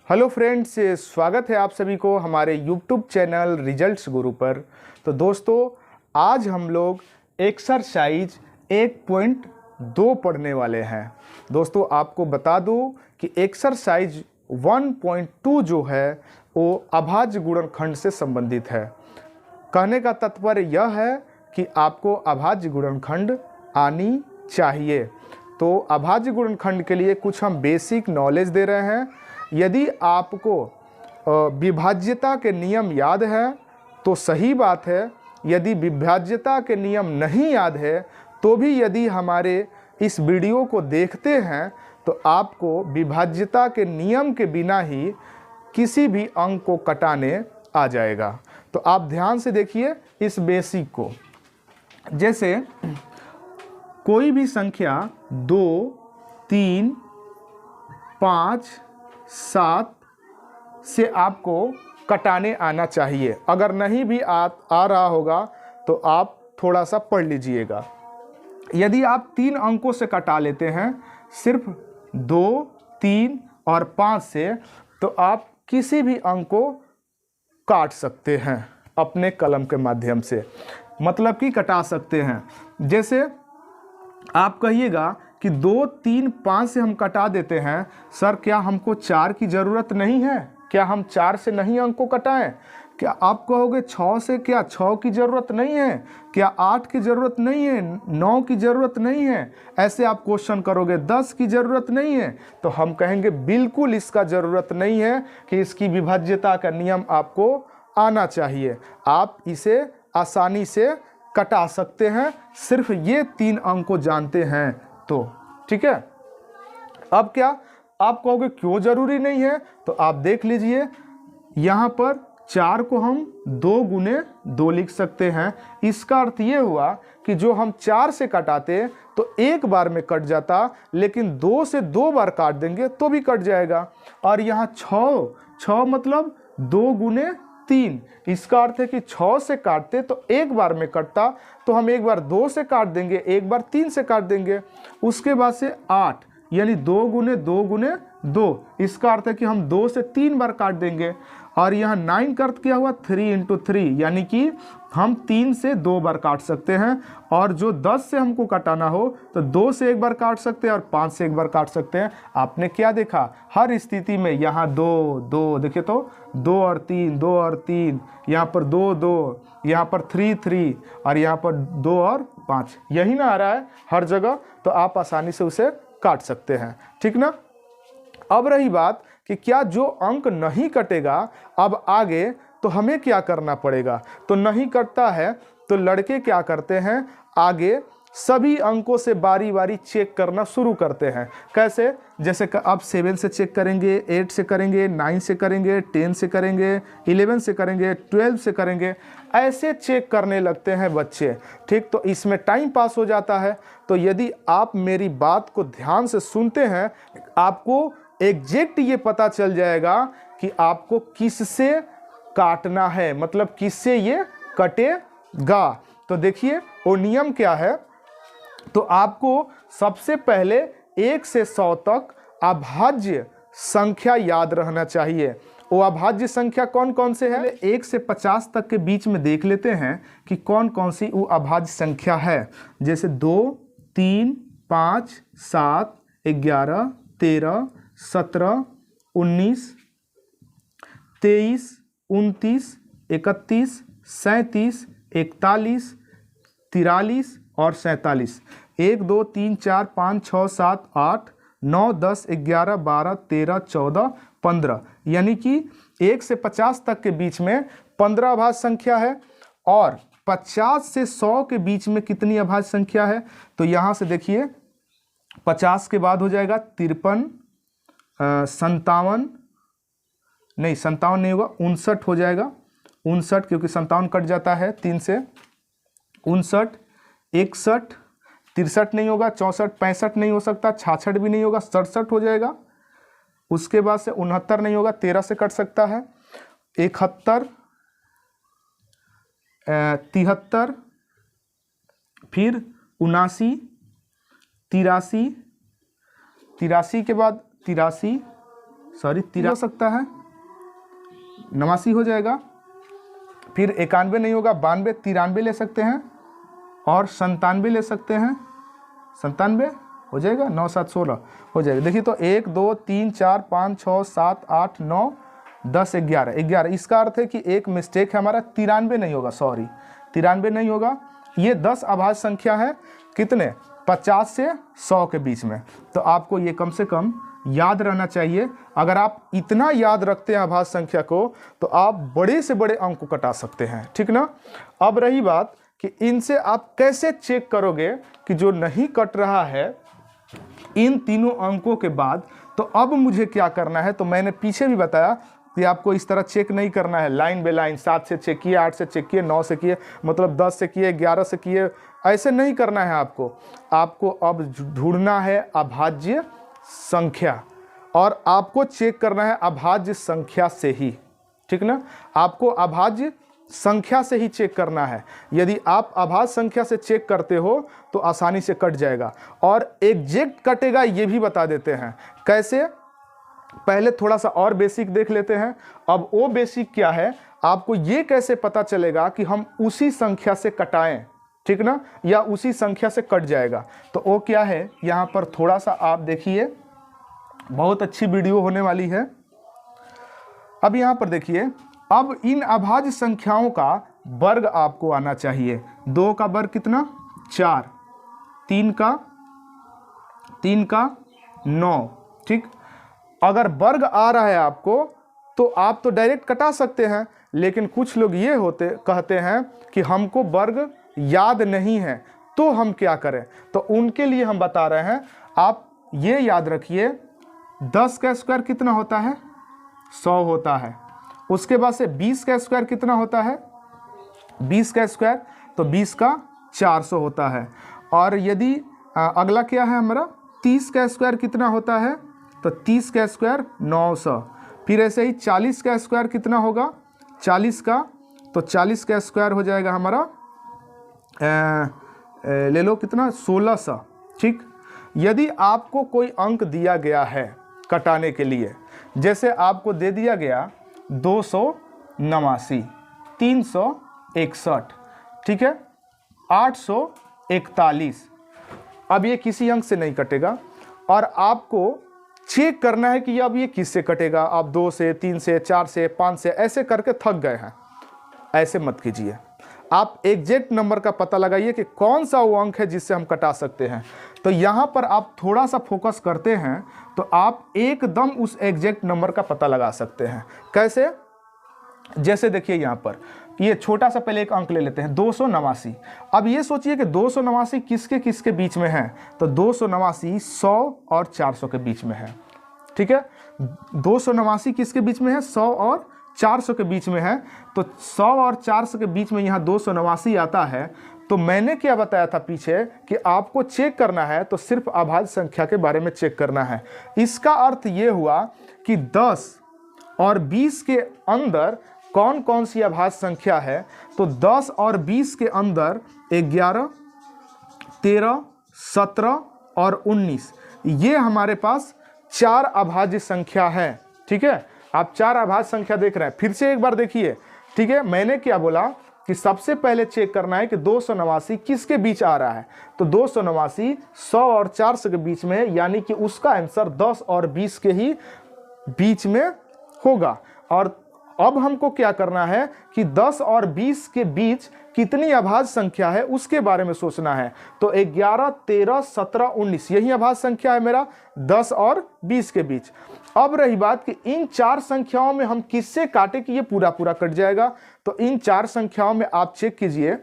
Hello friends, स्वागत है आप सभी को हमारे यूट्यूब चैनल रिजल्ट्स गुरु पर। तो दोस्तों, आज हम लोग एक्सरसाइज 1.2 पढ़ने वाले हैं। दोस्तों, आपको बता दूं कि एक्सरसाइज 1.2 जो है वो अभाज्य गुणनखंड से संबंधित है। कहने का तात्पर्य यह है कि आपको अभाज्य गुणनखंड आनी चाहिए। तो अभाज्य गुणनखंड के लिए कुछ हम बेसिक नॉलेज दे रहे हैं। यदि आपको विभाज्यता के नियम याद है तो सही बात है। यदि विभाज्यता के नियम नहीं याद है तो भी यदि हमारे इस वीडियो को देखते हैं तो आपको विभाज्यता के नियम के बिना ही किसी भी अंक को कटाने आ जाएगा। तो आप ध्यान से देखिए इस बेसिक को। जैसे कोई भी संख्या 2, 3, 5, 7 से आपको कटाने आना चाहिए। अगर नहीं भी आ रहा होगा तो आप थोड़ा सा पढ़ लीजिएगा। यदि आप 3 अंकों से कटा लेते हैं, सिर्फ 2, 3 और 5 से, तो आप किसी भी अंक को काट सकते हैं अपने कलम के माध्यम से, मतलब कि कटा सकते हैं। जैसे आप कहिएगा कि 2, 3, 5 से हम कटा देते हैं, सर क्या हमको 4 की ज़रूरत नहीं है? क्या हम 4 से नहीं अंक को कटाएं? क्या आप कहोगे 6 से क्या 6 की ज़रूरत नहीं है? क्या 8 की ज़रूरत नहीं है? 9 की ज़रूरत नहीं है? ऐसे आप क्वेश्चन करोगे 10 की ज़रूरत नहीं है? तो हम कहेंगे बिल्कुल इसका ज़रूरत नहीं है कि इसकी विभाज्यता का नियम आपको आना चाहिए। आप इसे आसानी से कटा सकते हैं, सिर्फ ये 3 अंक को जानते हैं तो। ठीक है। अब क्या आप कहोगे क्यों जरूरी नहीं है? तो आप देख लीजिए, यहां पर 4 को हम 2 गुने 2 लिख सकते हैं। इसका अर्थ ये हुआ कि जो हम 4 से कटाते तो एक बार में कट जाता, लेकिन 2 से 2 बार काट देंगे तो भी कट जाएगा। और यहाँ 6 मतलब 2 गुने 3, इसका अर्थ है कि 6 से काटते तो एक बार में कटता, तो हम एक बार 2 से काट देंगे, एक बार 3 से काट देंगे। उसके बाद से 8 यानी 2 गुने 2 गुने 2, इसका अर्थ है कि हम 2 से 3 बार काट देंगे। और यहाँ 9 का अर्थ क्या हुआ? 3 × 3, यानी कि हम 3 से 2 बार काट सकते हैं। और जो 10 से हमको काटाना हो तो 2 से एक बार काट सकते हैं और 5 से एक बार काट सकते हैं। आपने क्या देखा? हर स्थिति में यहाँ 2 2, देखिए तो 2 और 3, 2 और 3, यहाँ पर 2 2, यहाँ पर 3 3 और यहाँ पर 2 और 5, यही ना आ रहा है हर जगह। तो आप आसानी से उसे काट सकते हैं। ठीक ना। अब रही बात कि क्या जो अंक नहीं कटेगा, अब आगे तो हमें क्या करना पड़ेगा? तो नहीं कटता है तो लड़के क्या करते हैं, आगे सभी अंकों से बारी बारी चेक करना शुरू करते हैं। कैसे? जैसे अब 7 से चेक करेंगे, 8 से करेंगे, 9 से करेंगे, 10 से करेंगे, 11 से करेंगे, 12 से करेंगे। ऐसे चेक करने लगते हैं बच्चे। ठीक, तो इसमें टाइम पास हो जाता है। तो यदि आप मेरी बात को ध्यान से सुनते हैं, आपको एग्जैक्ट ये पता चल जाएगा कि आपको किससे काटना है, मतलब किससे ये कटेगा। तो देखिए वो नियम क्या है। तो आपको सबसे पहले 1 से 100 तक अभाज्य संख्या याद रहना चाहिए। वो अभाज्य संख्या कौन कौन से है? 1 से 50 तक के बीच में देख लेते हैं कि कौन कौन सी वो अभाज्य संख्या है। जैसे 2, 3, 5, 7, 11, 13, 17, 19, 23, 29, 31, 37, 41, 43 और 47। 1 2 3 4 5 6 7 8 9 10 11 12 13 14 15, यानी कि 1 से 50 तक के बीच में 15 अभाज्य संख्या है। और 50 से 100 के बीच में कितनी अभाज्य संख्या है? तो यहाँ से देखिए 50 के बाद हो जाएगा 53, 57 नहीं, 57 नहीं होगा, 59 हो जाएगा। 59, क्योंकि 57 कट जाता है 3 से। 59, 61, 63 नहीं होगा, 64, 65 नहीं हो सकता, 66 भी नहीं होगा, 67 हो जाएगा। उसके बाद से 69 नहीं होगा, 13 से कट सकता है। 71, 73, फिर 79, 83, 83 के बाद 83, सॉरी 83 हो सकता है, 89 हो जाएगा, फिर 91 नहीं होगा, 92, 93 ले सकते हैं और 97 ले सकते हैं, 97 हो जाएगा, 9 7 16 हो जाएगा। देखिए तो 1 2 3 4 5 6 7 8 9 10 11 11, इसका अर्थ है कि एक मिस्टेक है हमारा, 93 नहीं होगा, सॉरी 93 नहीं होगा। ये 10 अभाज्य संख्या है, कितने 50 से 100 के बीच में। तो आपको ये कम से कम याद रहना चाहिए। अगर आप इतना याद रखते हैं अभाज्य संख्या को तो आप बड़े से बड़े अंक को कटा सकते हैं, ठीक ना। अब रही बात कि इनसे आप कैसे चेक करोगे कि जो नहीं कट रहा है इन तीनों अंकों के बाद, तो अब मुझे क्या करना है। तो मैंने पीछे भी बताया कि आपको इस तरह चेक नहीं करना है लाइन बाय लाइन, 7 से चेक किए, 8 से चेक किए, 9 से किए, मतलब 10 से किए, 11 से किए, ऐसे नहीं करना है आपको। आपको अब ढूंढना है अभाज्य संख्या और आपको चेक करना है अभाज्य संख्या से ही, ठीक ना। आपको अभाज्य संख्या से ही चेक करना है। यदि आप अभाज्य संख्या से चेक करते हो तो आसानी से कट जाएगा और एग्जैक्ट कटेगा, ये भी बता देते हैं कैसे। पहले थोड़ा सा और बेसिक देख लेते हैं। अब वो बेसिक क्या है, आपको ये कैसे पता चलेगा कि हम उसी संख्या से कटाएं, ठीक ना, या उसी संख्या से कट जाएगा। तो वो क्या है, यहाँ पर थोड़ा सा आप देखिए, बहुत अच्छी वीडियो होने वाली है। अब यहाँ पर देखिए, अब इन अभाज्य संख्याओं का वर्ग आपको आना चाहिए। 2 का वर्ग कितना 4, 3 का 9, ठीक। अगर वर्ग आ रहा है आपको तो आप तो डायरेक्ट कटा सकते हैं, लेकिन कुछ लोग ये कहते हैं कि हमको वर्ग याद नहीं है, तो हम क्या करें। तो उनके लिए हम बता रहे हैं, आप ये याद रखिए 10 का स्क्वायर कितना होता है 100 होता है। उसके बाद से 20 का स्क्वायर कितना होता है 20 का स्क्वायर, तो 20 का 400 होता है। और यदि अगला क्या है हमारा 30 का स्क्वायर कितना होता है, तो 30 का स्क्वायर 900। फिर ऐसे ही 40 का स्क्वायर कितना होगा 40 का, तो 40 का स्क्वायर हो जाएगा हमारा ले लो कितना 1600, ठीक। यदि आपको कोई अंक दिया गया है कटाने के लिए, जैसे आपको दे दिया गया 289, 361, ठीक है, 841, अब ये किसी अंक से नहीं कटेगा और आपको चेक करना है कि अब ये किससे कटेगा। आप 2 से 3 से 4 से 5 से ऐसे करके थक गए हैं, ऐसे मत कीजिए। आप एग्जैक्ट नंबर का पता लगाइए कि कौन सा वो अंक है जिससे हम कटा सकते हैं। तो यहाँ पर आप थोड़ा सा फोकस करते हैं तो आप एकदम उस एग्जैक्ट नंबर का पता लगा सकते हैं। कैसे, जैसे देखिए यहाँ पर ये छोटा सा पहले एक अंक ले लेते हैं 289। अब ये सोचिए कि 289 किसके किसके बीच में है, तो 289 100 और 400 के बीच में है, ठीक है। 289 किसके बीच में है 100 और 400 के बीच में है। तो 100 और 400 के बीच में यहाँ 289 आता है। तो मैंने क्या बताया था पीछे कि आपको चेक करना है तो सिर्फ अभाज्य संख्या के बारे में चेक करना है। इसका अर्थ ये हुआ कि 10 और 20 के अंदर कौन कौन सी अभाज्य संख्या है। तो 10 और 20 के अंदर 11, 13, 17 और 19, ये हमारे पास 4 अभाज्य संख्या है, ठीक है। आप 4 अभाज्य संख्या देख रहे हैं। फिर से एक बार देखिए, ठीक है। मैंने क्या बोला कि सबसे पहले चेक करना है कि 289 किसके बीच आ रहा है। तो 289 100 और 400 के बीच में है, यानी कि उसका आंसर 10 और 20 के ही बीच में होगा। और अब हमको क्या करना है कि 10 और 20 के बीच कितनी अभाज्य संख्या है उसके बारे में सोचना है। तो 11, 13, 17, 19 यही अभाज्य संख्या है मेरा 10 और 20 के बीच। अब रही बात कि इन 4 संख्याओं में हम किससे काटे कि ये पूरा पूरा कट जाएगा। तो इन 4 संख्याओं में आप चेक कीजिए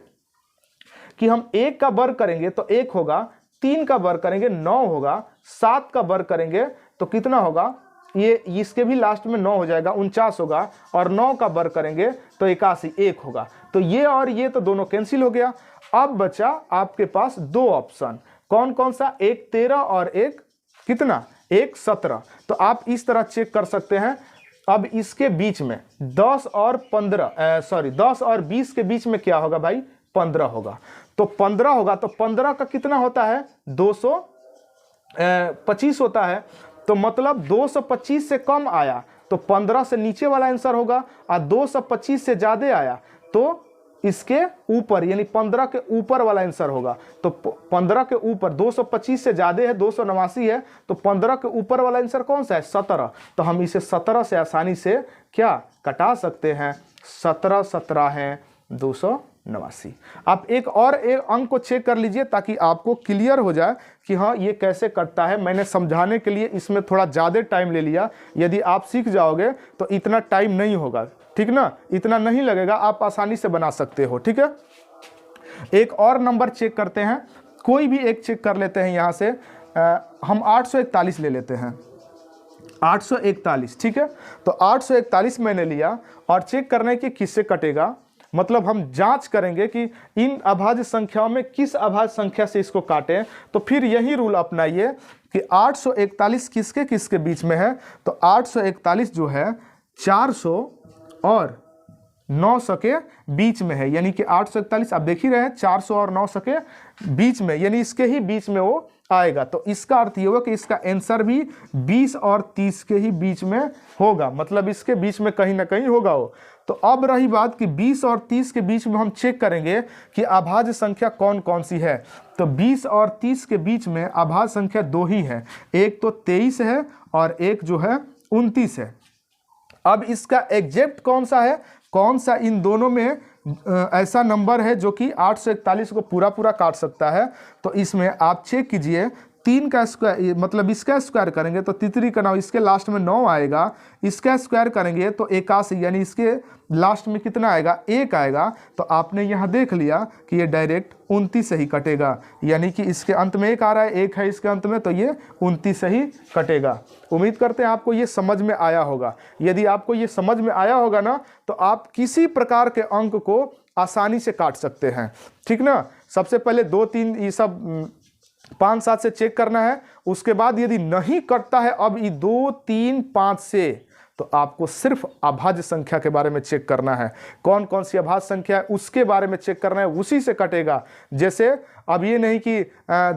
कि हम 1 का वर्ग करेंगे तो 1 होगा, 3 का वर्ग करेंगे 9 होगा, 7 का वर्ग करेंगे तो कितना होगा, ये इसके भी लास्ट में 9 हो जाएगा 49 होगा, और 9 का वर्ग करेंगे तो 81 1 होगा। तो ये और ये तो दोनों कैंसिल हो गया। अब बचा आपके पास 2 ऑप्शन, कौन कौन सा, एक 13 और एक कितना, एक 17। तो आप इस तरह चेक कर सकते हैं। अब इसके बीच में 10 और 20 के बीच में क्या होगा भाई 15 होगा। तो 15 होगा तो 15 का कितना होता है 225 होता है। तो मतलब 225 से कम आया तो 15 से नीचे वाला आंसर होगा, और 225 से ज़्यादा आया तो इसके ऊपर यानी 15 के ऊपर वाला आंसर होगा। तो 15 के ऊपर 225 से ज़्यादा है, 289 है, तो 15 के ऊपर वाला आंसर कौन सा है? 17। तो हम इसे 17 से आसानी से क्या कटा सकते हैं? 17 17 है 289। आप एक अंक को चेक कर लीजिए ताकि आपको क्लियर हो जाए कि हाँ ये कैसे कटता है। मैंने समझाने के लिए इसमें थोड़ा ज़्यादा टाइम ले लिया, यदि आप सीख जाओगे तो इतना टाइम नहीं होगा, ठीक ना, इतना नहीं लगेगा, आप आसानी से बना सकते हो। ठीक है, एक और नंबर चेक करते हैं, कोई भी एक चेक कर लेते हैं यहाँ से। हम 841 ले लेते हैं, 841। ठीक है, तो 841 मैंने लिया और चेक करने की किससे कटेगा, मतलब हम जांच करेंगे कि इन अभाज्य संख्याओं में किस अभाज्य संख्या से इसको काटें। तो फिर यही रूल अपनाइए कि 841 किसके किसके बीच में है। तो 841 जो है 400 और 900 के बीच में है, यानी कि 841 आप देख ही रहे हैं 400 और 900 के बीच में, यानी इसके ही बीच में वो आएगा। तो इसका अर्थ ये होगा कि इसका आंसर भी 20 और 30 के ही बीच में होगा, मतलब इसके बीच में कहीं ना कहीं होगा वो। तो अब रही बात कि 20 और 30 के बीच में हम चेक करेंगे कि अभाज्य संख्या कौन कौन सी है। तो 20 और 30 के बीच में अभाज्य संख्या दो ही है, एक तो 23 है और एक जो है 29 है। अब इसका एग्जैक्ट कौन सा है, कौन सा इन दोनों में ऐसा नंबर है जो कि 841 को पूरा पूरा काट सकता है। तो इसमें आप चेक कीजिए, 3 का स्क्वायर मतलब इसका स्क्वायर करेंगे तो तितरी का नाम, इसके लास्ट में 9 आएगा, इसका स्क्वायर करेंगे तो 81, यानी इसके लास्ट में कितना आएगा? 1 आएगा। तो आपने यहाँ देख लिया कि ये डायरेक्ट 29 से ही कटेगा, यानी कि इसके अंत में 1 आ रहा है, 1 है इसके अंत में, तो ये 29 से ही कटेगा। उम्मीद करते हैं आपको ये समझ में आया होगा। यदि आपको ये समझ में आया होगा ना तो आप किसी प्रकार के अंक को आसानी से काट सकते हैं, ठीक ना। सबसे पहले 2 3 ये सब 5 7 से चेक करना है, उसके बाद यदि नहीं कटता है अब ये 2 3 5 से, तो आपको सिर्फ अभाज्य संख्या के बारे में चेक करना है। कौन कौन सी अभाज्य संख्या है उसके बारे में चेक करना है, उसी से कटेगा। जैसे अब ये नहीं कि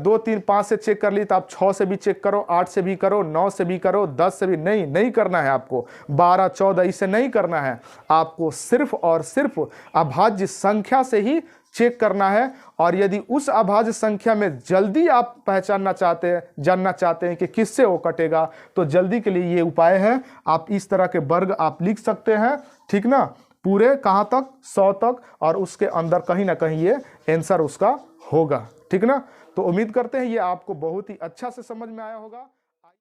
2 3 5 से चेक कर ली तो आप 6 से भी चेक करो, 8 से भी करो, 9 से भी करो, 10 से भी, नहीं करना है आपको। 12 14 इसे नहीं करना है, आपको सिर्फ और सिर्फ अभाज्य संख्या से ही चेक करना है। और यदि उस अभाज्य संख्या में जल्दी आप पहचानना चाहते हैं, जानना चाहते हैं कि किससे वो कटेगा, तो जल्दी के लिए ये उपाय है। आप इस तरह के वर्ग आप लिख सकते हैं, ठीक ना, पूरे कहाँ तक? 100 तक, और उसके अंदर कहीं ना कहीं ये आंसर उसका होगा, ठीक ना। तो उम्मीद करते हैं ये आपको बहुत ही अच्छा से समझ में आया होगा।